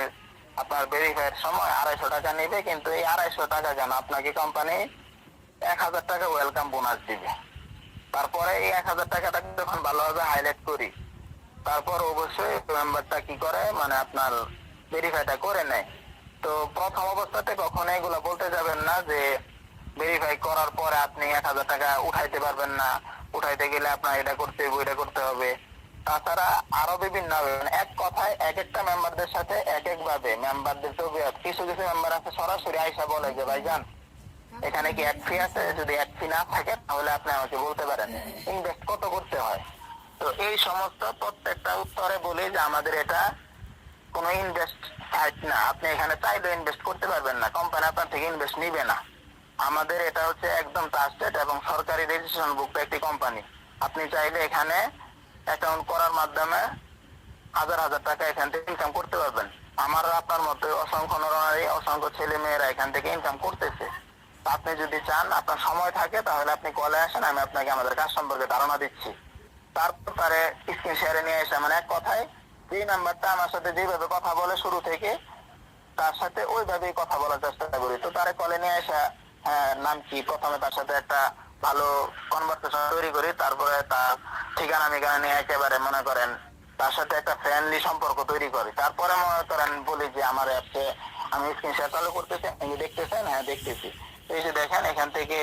আপনার ভেরিফাইয়ের সময় 250 টাকা নেবে, কিন্তু এই 250 টাকা কেন, আপনাকে কোম্পানি 1000 টাকা ওয়েলকাম বোনাস দিবে। তারপরে এই 1000 টাকাটা যখন ভালোভাবে হাইলাইট করি, তারপর অবশ্যই মেম্বারটা কি করে মানে আপনার ভেরিফাইটা করে নেয়। তো প্রথম অবস্থাতে কখনো এগুলো বলতে যাবেন না যে ভেরিফাই করার পরে আপনি 1000 টাকা উঠাইতে পারবেন না, উঠাইতে গেলে আপনার এটা করতে হবে ওইটা করতে হবে। তাছাড়া আরো বিভিন্ন এক কথায় এক একটা মেম্বারদের সাথে এক এক ভাবে মেম্বারদের তবিয়ত। কিছু কিছু মেম্বার আছে সরাসরি আইসা বলে যে ভাইজান এখানে কি অ্যাড ফি আছে, যদি অ্যাড ফি না থাকে তাহলে আপনি আমাকে বলতে পারেন ইনভেস্ট কত করতে হয়। তো এই সমস্ত প্রত্যেকটা উত্তরে বলি যে আমাদের এটা কোনো ইনভেস্ট সাইট না, আপনি এখানে চাইলে ইনভেস্ট করতে পারবেন না, কোম্পানি আপনার থেকে ইনভেস্ট নিবে না। আমাদের এটা হচ্ছে একদম ট্রাস্টেড এবং সরকারি রেজিস্ট্রেশন ভুক্ত একটি কোম্পানি। আপনি চাইলে এখানে অ্যাকাউন্ট করার মাধ্যমে হাজার হাজার টাকা এখান থেকে ইনকাম করতে পারবেন। আমার আপনার মতো অসংখ্য নরনারী, অসংখ্য ছেলে মেয়েরা এখান থেকে ইনকাম করতেছে। আপনি যদি চান, আপনার সময় থাকে, তাহলে আপনি কলে আসেন, আমি আপনাকে আমাদের কাজ সম্পর্কে ধারণা দিচ্ছি। তারপর তারে স্ক্রিন শেয়ারে নিয়ে এসে মানে এক কথায় যে নাম্বারটা আমার সাথে যেভাবে কথা বলে শুরু থেকে, তার সাথে ওইভাবেই কথা বলার চেষ্টা করি। তো তারে কলে নিয়ে এসে হ্যাঁ নাম কি, প্রথমে তার সাথে একটা ভালো কনভারসেশন তৈরি করি। তারপরে তার ঠিকানা মিকানা নিয়ে একেবারে মনে করেন তার সাথে একটা ফ্রেন্ডলি সম্পর্ক তৈরি করি। তারপরে মনে করেন বলি যে আমার অ্যাপসে আমি স্ক্রিন শেয়ার চালু করতেছি, আপনি দেখতেছেন? হ্যাঁ দেখতেছি। এই যে দেখেন, এখান থেকে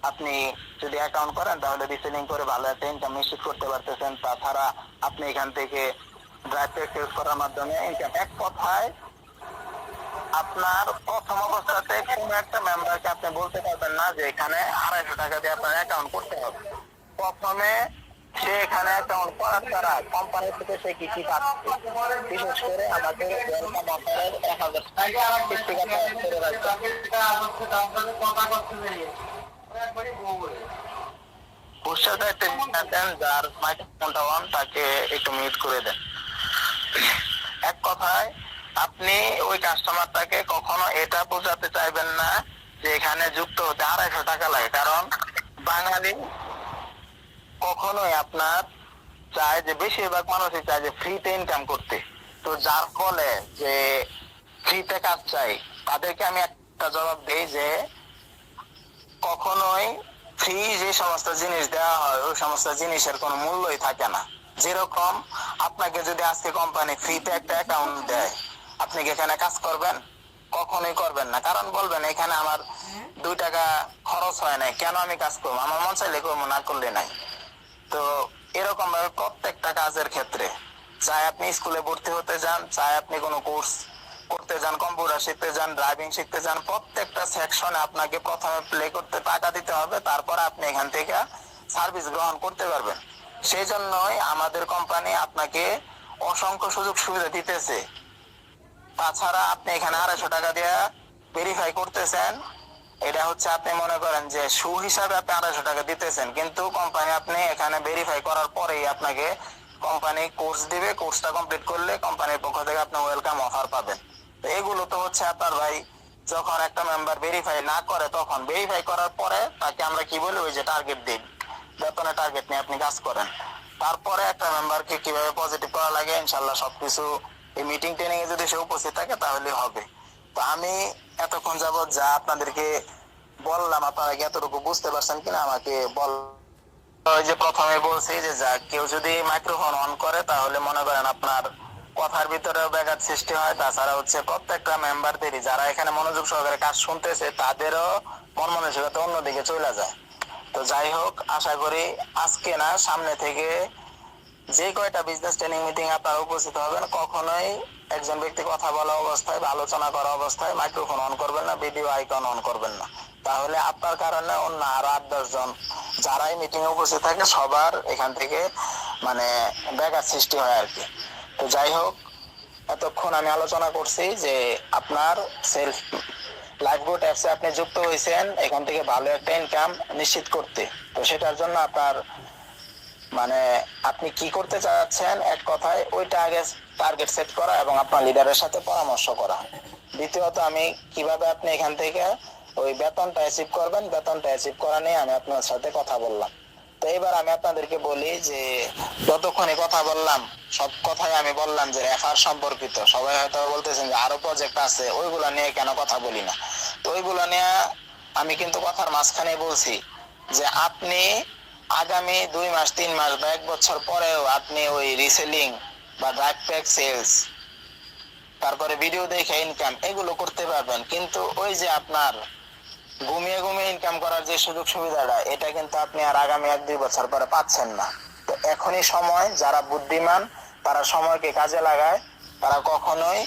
আপনি যদি অ্যাকাউন্ট করেন তাহলে রিসেলিং করে ভালো একটা ইনকাম নিশ্চিত করতে পারতেছেন। তাছাড়া আপনি এখান থেকে ড্রাইভ ইউজ করার মাধ্যমে ইনকাম। এক কথায় আপনার প্রথম অবস্থাতে কোন একটা মেম্বারকে আপনি বলতে পারবেন না যে এখানে 250 টাকা দিয়ে আপনার অ্যাকাউন্ট করতে হবে। প্রথমে সে এখানে অ্যাকাউন্ট করার দ্বারা কোম্পানি থেকে সে কি কি পাচ্ছে, বিশেষ করে আমাদের ওয়েলকাম অফারের 1000 স্টিকার করে দেন। যার মাইক্রোফোনটা অন তাকে একটু মিউট করে দেন। এক কথায় আপনি ওই কাস্টমারটাকে কখনো এটা বোঝাতে চাইবেন না যে এখানে যুক্ত হতে 250 টাকা লাগে, কারণ বাঙালি কখনোই আপনার চায় যে, বেশিরভাগ মানুষই চায় যে ফ্রিতে ইনকাম করতে। তো যার ফলে যে ফ্রিতে কাজ চাই, তাদেরকে আমি একটা জবাব দিই যে কখনোই ফ্রি যে সমস্ত জিনিস দেওয়া হয় ওই সমস্ত জিনিসের কোনো মূল্যই থাকে না। যেরকম আপনাকে যদি আজকে কোম্পানি ফ্রিতে একটা অ্যাকাউন্ট দেয়, আপনি কি এখানে কাজ করবেন? কখনোই করবেন না, কারণ বলবেন এখানে আমার 2 টাকা খরচ হয় নাই, কেন আমি কাজ করবো, আমার মন চাইলে করবো, না করলে নাই। তো এরকম ভাবে প্রত্যেকটা কাজের ক্ষেত্রে, চাই আপনি স্কুলে ভর্তি হতে যান, চাই আপনি কোনো কোর্স করতে যান, কম্পিউটার শিখতে যান, ড্রাইভিং শিখতে যান, প্রত্যেকটা সেকশনে আপনাকে প্রথমে প্লে করতে টাকা দিতে হবে, তারপরে আপনি এখান থেকে সার্ভিস গ্রহণ করতে পারবেন। সেই জন্যই আমাদের কোম্পানি আপনাকে অসংখ্য সুযোগ সুবিধা দিতেছে। তাছাড়া আপনি এখানে 250 টাকা দিয়ে ভেরিফাই করতেছেন, এটা হচ্ছে আপনি মনে করেন যে সু হিসাবে আপনি 250 টাকা দিতেছেন, কিন্তু কোম্পানি আপনি এখানে ভেরিফাই করার পরেই আপনাকে কোম্পানি কোর্স দিবে, কোর্সটা কমপ্লিট করলে কোম্পানির পক্ষ থেকে আপনি ওয়েলকাম অফার পাবেন। তো এগুলো তো হচ্ছে আপনার ভাই, যখন একটা মেম্বার ভেরিফাই না করে, তখন ভেরিফাই করার পরে তাকে আমরা কি বলি, ওই যে টার্গেট দিই, বেতনের টার্গেট নিয়ে আপনি কাজ করেন। তারপরে একটা মেম্বারকে কিভাবে পজিটিভ করা লাগে ইনশাল্লাহ সবকিছু এই মিটিং ট্রেনিং এ যদি সে উপস্থিত থাকে তাহলে হবে। তো আমি এতক্ষণ যাবত যা আপনাদেরকে বললাম, আপনারা কি এতটুকু বুঝতে পারছেন কিনা আমাকে বল। ওই যে প্রথমে বলছি যে যা কেউ যদি মাইক্রোফোন অন করে তাহলে মনে করেন আপনার কথার ভিতরেও ব্যাঘাত সৃষ্টি হয়। তাছাড়া হচ্ছে প্রত্যেকটা মেম্বারদেরই যারা এখানে মনোযোগ সহকারে কাজ শুনতেছে তাদেরও মন মানসিকতা অন্যদিকে চলে যায়। তো যাই হোক, আশা করি আজকে না সামনে থেকে যে কয়টা বিজনেস ট্রেনিং মিটিং আপনারা উপস্থিত হবেন, কখনোই একজন ব্যক্তি কথা বলা অবস্থায় বা আলোচনা করা অবস্থায় মাইক্রোফোন অন করবেন না, ভিডিও আইকন অন করবেন না। তাহলে আপনার কারণে অন্য আরো 8-10 জন যারাই মিটিং এ উপস্থিত থাকে সবার এখান থেকে মানে ব্যাঘাত সৃষ্টি হয় আর কি। তো যাই হোক, এতক্ষণ আমি আলোচনা করছি যে আপনার সেলফ লাইফবোট অ্যাপসে আপনি যুক্ত হয়েছেন এখান থেকে ভালো একটা ইনকাম নিশ্চিত করতে। তো সেটার জন্য আপনার মানে আপনি কি করতে চাচ্ছেন, এক কথায় ওইটা আগে টার্গেট সেট করা এবং আপনার লিডারের সাথে পরামর্শ করা। দ্বিতীয়ত আমি কিভাবে আপনি এখান থেকে ওই বেতনটা অ্যাচিভ করবেন, বেতনটা অ্যাচিভ করা নিয়ে আমি আপনার সাথে কথা বললাম। তো এবার আমি আপনাদেরকে বলি যে যতক্ষণই কথা বললাম সব কথাই আমি বললাম যে রেফার সম্পর্কিত। সবাই হয়তো বলতেছেন যে আরো প্রজেক্ট আছে, ওইগুলা নিয়ে কেন কথা বলি না। তো ওইগুলা নিয়ে আমি কিন্তু কথার মাঝখানে বলছি যে আপনি আগামী 2 মাস 3 মাস বা 1 বছর পরেও আপনি ওই রিসেলিং বা ড্রাইভ প্যাক সেলস, তারপরে ভিডিও দেখে ইনকাম, এগুলো করতে পারবেন। কিন্তু ওই যে আপনার ঘুমিয়ে ঘুমিয়ে ইনকাম করার যে সুযোগ সুবিধাটা, এটা কিন্তু আপনি আর আগামী 1-2 বছর পরে পাচ্ছেন না। তো এখনই সময়, যারা বুদ্ধিমান তারা সময়কে কাজে লাগায়, তারা কখনোই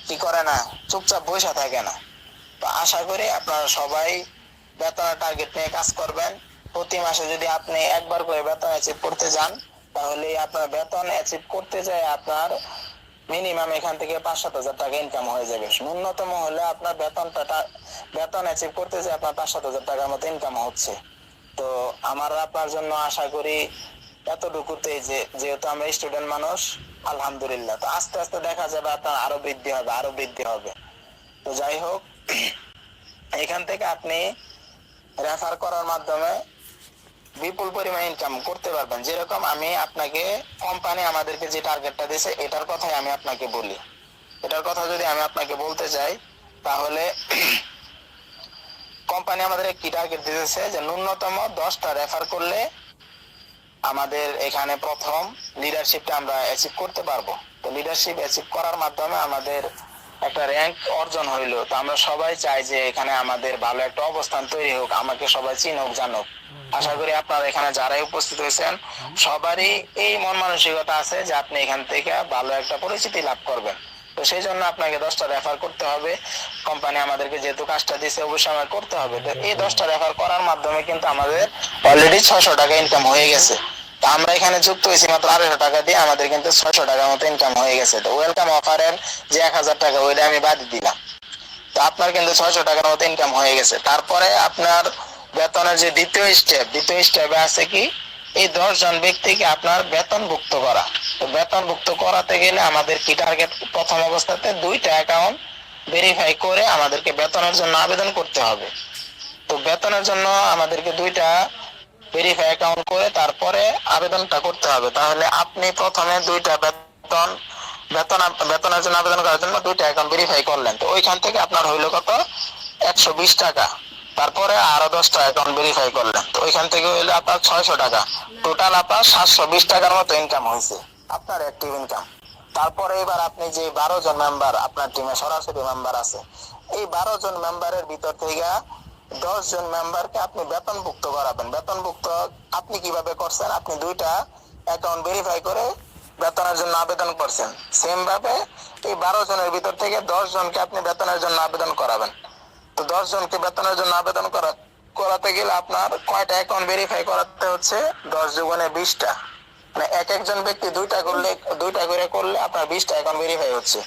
কি করে না, চুপচাপ বসে থাকে না। তো আশা করি আপনারা সবাই বেতনের টার্গেট নিয়ে কাজ করবেন। প্রতি মাসে যদি আপনি একবার করে বেতন অ্যাচিভ করতে যান, তাহলে আপনার বেতন অ্যাচিভ করতে যায় আপনার মিনিমাম এখান থেকে 5-7 হাজার টাকা ইনকাম হয়ে যাবে। ন্যূনতম হলে আপনার বেতন অ্যাচিভ করতে যায় আপনার 5-7 হাজার টাকার মতো ইনকাম হচ্ছে। তো আমার আপনার জন্য আশা করি এতটুকুতেই, যে যেহেতু আমরা স্টুডেন্ট মানুষ, আলহামদুলিল্লাহ। তো আস্তে আস্তে দেখা যাবে আপনার আরো বৃদ্ধি হবে, আরো বৃদ্ধি হবে। তো যাই হোক, এখান থেকে আপনি রেফার করার মাধ্যমে বিপুল পরিমাণে ইনকাম করতে পারবেন। যেরকম আমি আপনাকে কোম্পানি আমাদেরকে যে টার্গেটটা দিয়েছে এটার কথাই আমি আপনাকে বলি। এটার কথা যদি আমি আপনাকে বলতে চাই, তাহলে কোম্পানি আমাদের কি টার্গেট দিয়েছে যে ন্যূনতম 10টা রেফার করলে আমাদের এখানে প্রথম লিডারশিপটা আমরা অ্যাচিভ করতে পারবো। তো লিডারশিপ অ্যাচিভ করার মাধ্যমে আমাদের একটা র্যাঙ্ক অর্জন হইলো। তো আমরা সবাই চাই যে এখানে আমাদের ভালো একটা অবস্থান তৈরি হোক, আমাকে সবাই চিনুক জানুক। আশা করি আপনারা এখানে যারাই উপস্থিত হয়েছেন সবারই এই মন মানসিকতা আছে যে আপনি এখান থেকে ভালো একটা পরিচিতি লাভ করবেন। তো সেই জন্য আপনাকে 10টা রেফার করতে হবে। কোম্পানি আমাদেরকে যেহেতু কাজটা দিচ্ছে অবশ্যই আমাকে করতে হবে। তো এই 10টা রেফার করার মাধ্যমে কিন্তু আমাদের অলরেডি 600 টাকা ইনকাম হয়ে গেছে। তো আমরা এখানে যুক্ত হয়েছি মাত্র 250 টাকা দিয়ে, আমাদের কিন্তু 600 টাকার মতো ইনকাম হয়ে গেছে। তো ওয়েলকাম অফারের যে 1000 টাকা ওইটা আমি বাদ দিলাম, তো আপনার কিন্তু 600 টাকার মতো ইনকাম হয়ে গেছে। তারপরে আপনার বেতনের যে দ্বিতীয় স্টেপে আছে কি, এই 10 জন ব্যক্তিকে আপনার বেতনভুক্ত করা। তো বেতনভুক্ত করাতে গেলে আমাদের কি টার্গেট, প্রথম অবস্থাতে 2টা অ্যাকাউন্ট ভেরিফাই করে আমাদেরকে বেতনের জন্য আবেদন করতে হবে। তো বেতনের জন্য আমাদেরকে 2টা ভেরিফাই অ্যাকাউন্ট করে তারপরে আবেদনটা করতে হবে। তাহলে আপনি প্রথমে 2টা বেতনের জন্য আবেদন করার জন্য 2টা অ্যাকাউন্ট ভেরিফাই করলেন, তো ওইখান থেকে আপনার হইলো কত, 120 টাকা। তারপরে আরো 10টা অ্যাকাউন্ট ভেরিফাই করলেন, তো ওইখান থেকে হইলো আপনার 600 টাকা। টোটাল আপনার 720 টাকার মতো ইনকাম হয়েছে, আপনার অ্যাক্টিভ ইনকাম। তারপরে এবার আপনি যে 12 জন মেম্বার আপনার টিমে সরাসরি মেম্বার আছে, এই 12 জন মেম্বারের ভিতর থেকে 10 জন মেম্বারকে আপনি বেতনভুক্ত করাবেন। বেতনভুক্ত আপনি কিভাবে করছেন, আপনি 2টা অ্যাকাউন্ট ভেরিফাই করে বেতনের জন্য আবেদন করছেন, সেম ভাবে এই 12 জনের ভিতর থেকে 10 জনকে আপনি বেতনের জন্য আবেদন করাবেন। তো 10 জনকে বেতনের জন্য আবেদন করাতে গেলে আপনার কয়টা অ্যাকাউন্ট ভেরিফাই করাতে হচ্ছে, 10 দুগুণে 20টা, মানে একজন ব্যক্তি 2টা করে করলে আপনার 20টা অ্যাকাউন্ট ভেরিফাই হচ্ছে।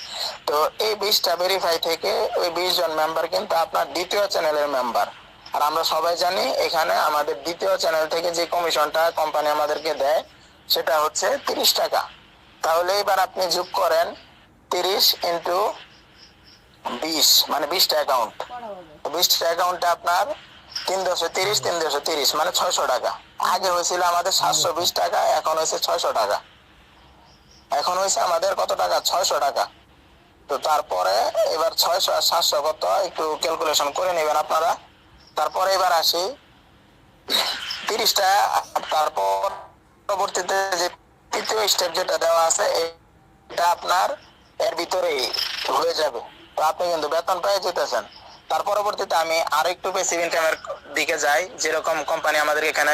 তো এই 20টা ভেরিফাই থেকে ওই 20 জন মেম্বার কিন্তু আপনার দ্বিতীয় চ্যানেলের মেম্বার। আর আমরা সবাই জানি এখানে আমাদের দ্বিতীয় চ্যানেল থেকে যে কমিশনটা কোম্পানি আমাদেরকে দেয় সেটা হচ্ছে 30 টাকা। তাহলে এবার আপনি যোগ করেন 30 ইন্টু 20, মানে 20টা অ্যাকাউন্ট। 20টা অ্যাকাউন্টে আপনার 330 মানে 600 টাকা। আগে হয়েছিল আমাদের 720 টাকা, এখন হয়েছে 600 টাকা। এখন হয়েছে আমাদের কত টাকা, 600 টাকা। তো তারপরে এবার 600 আর 700 কত একটু ক্যালকুলেশন করে নেবেন আপনারা। তারপরে এবার আসি 30টা, তারপর পরবর্তীতে যে তৃতীয় স্টেপ যেটা দেওয়া আছে এটা আপনার এর ভিতরেই হয়ে যাবে। তো আপনি কিন্তু বেতন পেয়ে যেতেছেন। তার পরবর্তীতে আমি আরো একটু প্যাসিভ ইনকামের দিকে যাই। যেরকম কোম্পানি আমাদের এখানে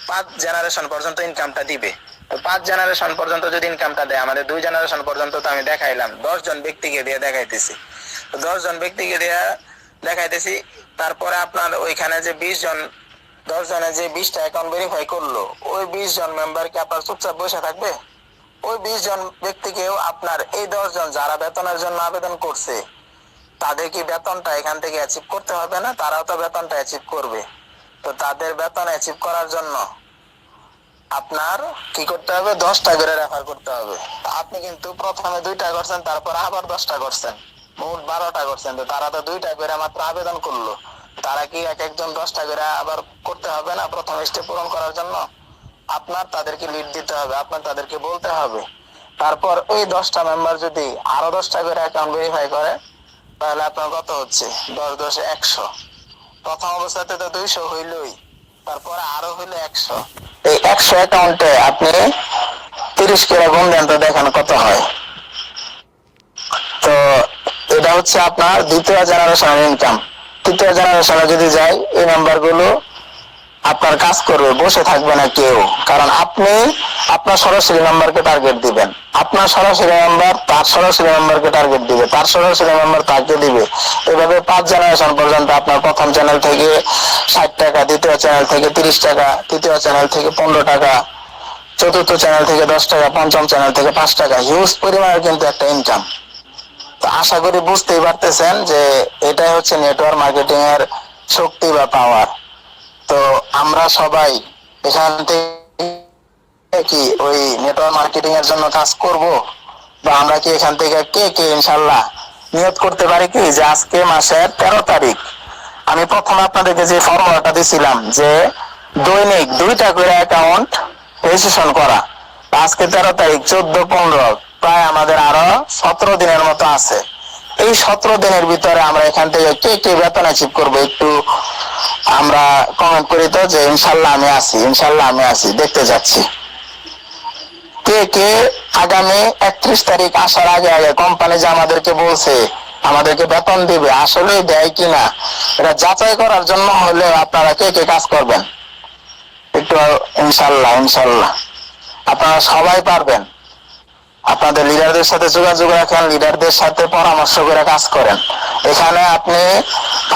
5 জেনারেশন পর্যন্ত ইনকামটা দিবে। তো 5 জেনারেশন পর্যন্ত যদি ইনকামটা দেয়, আমাদের 2 জেনারেশন পর্যন্ত তো আমি দেখাইলাম, 10 জন ব্যক্তিকে দিয়ে দেখাইতেছি। তো 10 জন ব্যক্তিকে দিয়ে দেখাইতেছি। তারপরে আপনার ওইখানে যে 20 জন, 10 জনের যে 20টা অ্যাকাউন্ট ভেরিফাই করলো, ওই 20 জন মেম্বার কি আপনার চুপচাপ বসে থাকবে? ওই 20 জন ব্যক্তিকেও আপনার এই 10 জন যারা বেতনের জন্য আবেদন করছে তাদের কি বেতনটা এখান থেকে অ্যাচিভ করতে হবে না? তারাও তো বেতনটা অ্যাচিভ করবে। তো তাদের বেতন অ্যাচিভ করার জন্য আপনার কি করতে হবে, 10টা করে রেফার করতে হবে। আপনি কিন্তু প্রথমে 2টা করছেন, তারপর আবার 10টা করছেন, মোট 12টা করছেন। তো তারা তো 2টা করে মাত্র আবেদন করলো, তারা কি এক একজন 10টা করে আবার করতে হবে না প্রথম স্টেপ পূরণ করার জন্য? আপনার তাদেরকে লিড দিতে হবে, আপনার তাদেরকে বলতে হবে। তারপর ওই 10টা মেম্বার যদি আরো 10টা করে অ্যাকাউন্ট ভেরিফাই করে, তাহলে আপনার কত হচ্ছে, 10 10 100। প্রথম অবস্থাতে তো 200 হইলই, তারপরে আরো হইলো 100। এই 100 অ্যাকাউন্টে আপনি 30 করে গুণ দেন, তো দেখেন কত হয়। তো এটা হচ্ছে আপনার দ্বিতীয় জেনারেশনের ইনকাম। তৃতীয় জেনারেশনে যদি যাই, এই নাম্বার গুলো আপনার কাজ করবে, বসে থাকবে না কেউ। কারণ আপনি আপনার সরাসরি নাম্বারকে টার্গেট দিবেন, আপনার সরাসরি নাম্বার তার সরাসরি নাম্বারকে টার্গেট দিবে, তার সরাসরি নাম্বার তাকে দিবে। এভাবে 5 জেনারেশন পর্যন্ত আপনার প্রথম চ্যানেল থেকে 60 টাকা, দ্বিতীয় চ্যানেল থেকে 30 টাকা, তৃতীয় চ্যানেল থেকে 15 টাকা, চতুর্থ চ্যানেল থেকে 10 টাকা, পঞ্চম চ্যানেল থেকে 5 টাকা। হিউজ পরিমাণের কিন্তু একটা ইনকাম। তো আশা করি বুঝতেই পারতেছেন যে এটাই হচ্ছে নেটওয়ার্ক মার্কেটিং এর শক্তি বা পাওয়ার। তো আমরা সবাই এখান থেকে কি ওই নেটওয়ার্ক মার্কেটিং এর জন্য কাজ করব, বা আমরা কি এখান থেকে কে কে ইনশাল্লাহ নিয়ত করতে পারি কি যে আজকে মাসের 13 তারিখ আমি প্রথমে আপনাদেরকে যে ফর্মুলাটা দিছিলাম যে দৈনিক 2টা করে অ্যাকাউন্ট রেজিস্ট্রেশন করা, আজকে 13 তারিখ, 14 15 প্রায় আমাদের আরো 17 দিনের মতো আছে। এই 17 দিনের ভিতরে আমরা এখান থেকে কে কে বেতন অ্যাচিভ করবো, একটু আমরা কমেন্ট করি তো যে ইনশাল্লাহ আমি আছি, ইনশাল্লাহ আমি আছি, দেখতে যাচ্ছি কে কে আগামী 31 তারিখ আসার আগে আগে কোম্পানি যে আমাদেরকে বলছে আমাদেরকে বেতন দিবে, আসলে দেয় কিনা এটা যাচাই করার জন্য হলে আপনারা কে কে কাজ করবেন একটু। ইনশাল্লাহ ইনশাল্লাহ আপনারা সবাই পারবেন। আপনাদের লিডারদের সাথে যোগাযোগ রাখেন, লিডারদের সাথে পরামর্শ করে কাজ করেন। এখানে আপনি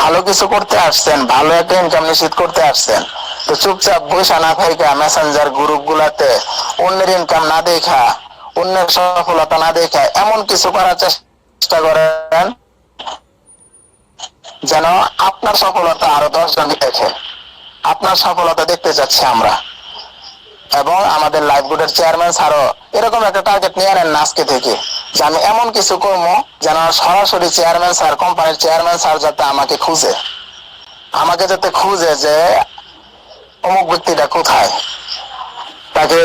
ভালো কিছু করতে আসছেন, ভালো একটা ইনকাম নিশ্চিত করতে আসছেন। তো চুপচাপ বসে না থাইকা মেসেঞ্জার গ্রুপ গুলাতে অন্যের ইনকাম না দেখা, অন্যের সফলতা না দেখা এমন কিছু করার চেষ্টা করেন যেন আপনার সফলতা আরো 10 জন দেখে। আপনার সফলতা দেখতে চাচ্ছি আমরা। এবং আমাদের লাইফ বোর্ডের চেয়ারম্যান স্যারও এরকম একটা টার্গেট নিয়ে নেন আজকে থেকে, যে আমি এমন কিছু করবো যেন সরাসরি চেয়ারম্যান স্যার, কোম্পানির চেয়ারম্যান স্যার যাতে আমাকে খুঁজে, আমাকে যাতে খুঁজে যে অমুক ব্যক্তিটা কোথায়, তাকে,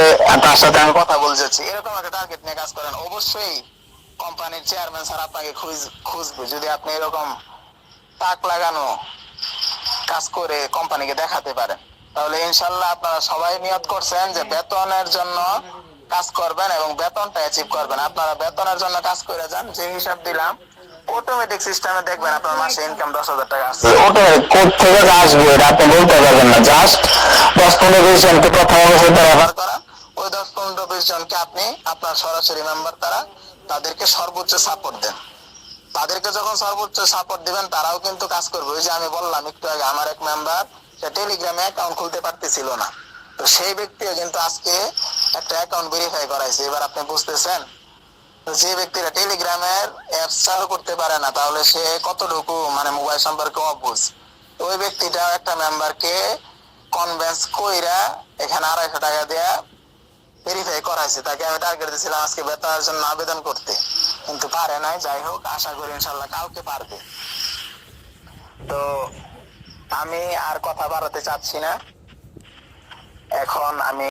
তার সাথে আমি কথা বলতেছি, এরকম একটা টার্গেট নিয়ে কাজ করেন। অবশ্যই কোম্পানির চেয়ারম্যান স্যার আপনাকে খুঁজবে যদি আপনি এরকম তাক লাগানো কাজ করে কোম্পানিকে দেখাতে পারেন। তাহলে ইনশাল্লাহ আপনারা সবাই নিয়ত করছেন যে বেতনের জন্য কাজ করবেন এবং বেতনটা অ্যাচিভ করবেন। আপনারা বেতনের জন্য কাজ করে যান, যে হিসাব দিলাম অটোমেটিক সিস্টেমে দেখবেন আপনার মাসে ইনকাম 10,000 টাকা আসছে। অটোমেটিক কোথা থেকে আসবে এটা আপনি বলতে পারবেন না। জাস্ট 10-15-20 জনকে প্রথম অবস্থায় ব্যবহার করা, ওই 10-15-20 জনকে আপনি আপনার সরাসরি মেম্বার তারা, তাদেরকে সর্বোচ্চ সাপোর্ট দেন। তাদেরকে যখন সর্বোচ্চ সাপোর্ট দিবেন তারাও কিন্তু কাজ করবে। ওই যে আমি বললাম একটু আগে, আমার এক মেম্বার সে টেলিগ্রামে অ্যাকাউন্ট খুলতে পারতেছিল না, তো সেই ব্যক্তিও কিন্তু আজকে একটা অ্যাকাউন্ট ভেরিফাই করাইছে। এবার আপনি বুঝতেছেন যে ব্যক্তিরা টেলিগ্রামের অ্যাপস চালু করতে পারে না তাহলে সে কতটুকু মানে মোবাইল সম্পর্কে অবুঝ। ওই ব্যক্তিটা একটা মেম্বারকে কনভিন্স কইরা এখানে 250 টাকা দেয়া ভেরিফাই করাইছে। তাকে আমি টার্গেট দিয়েছিলাম আজকে বেতনের জন্য আবেদন করতে, কিন্তু পারে নাই। যাই হোক, আশা করি ইনশাল্লাহ কালকে পারবে। তো আমি আর কথা বাড়াতে চাচ্ছি না, এখন আমি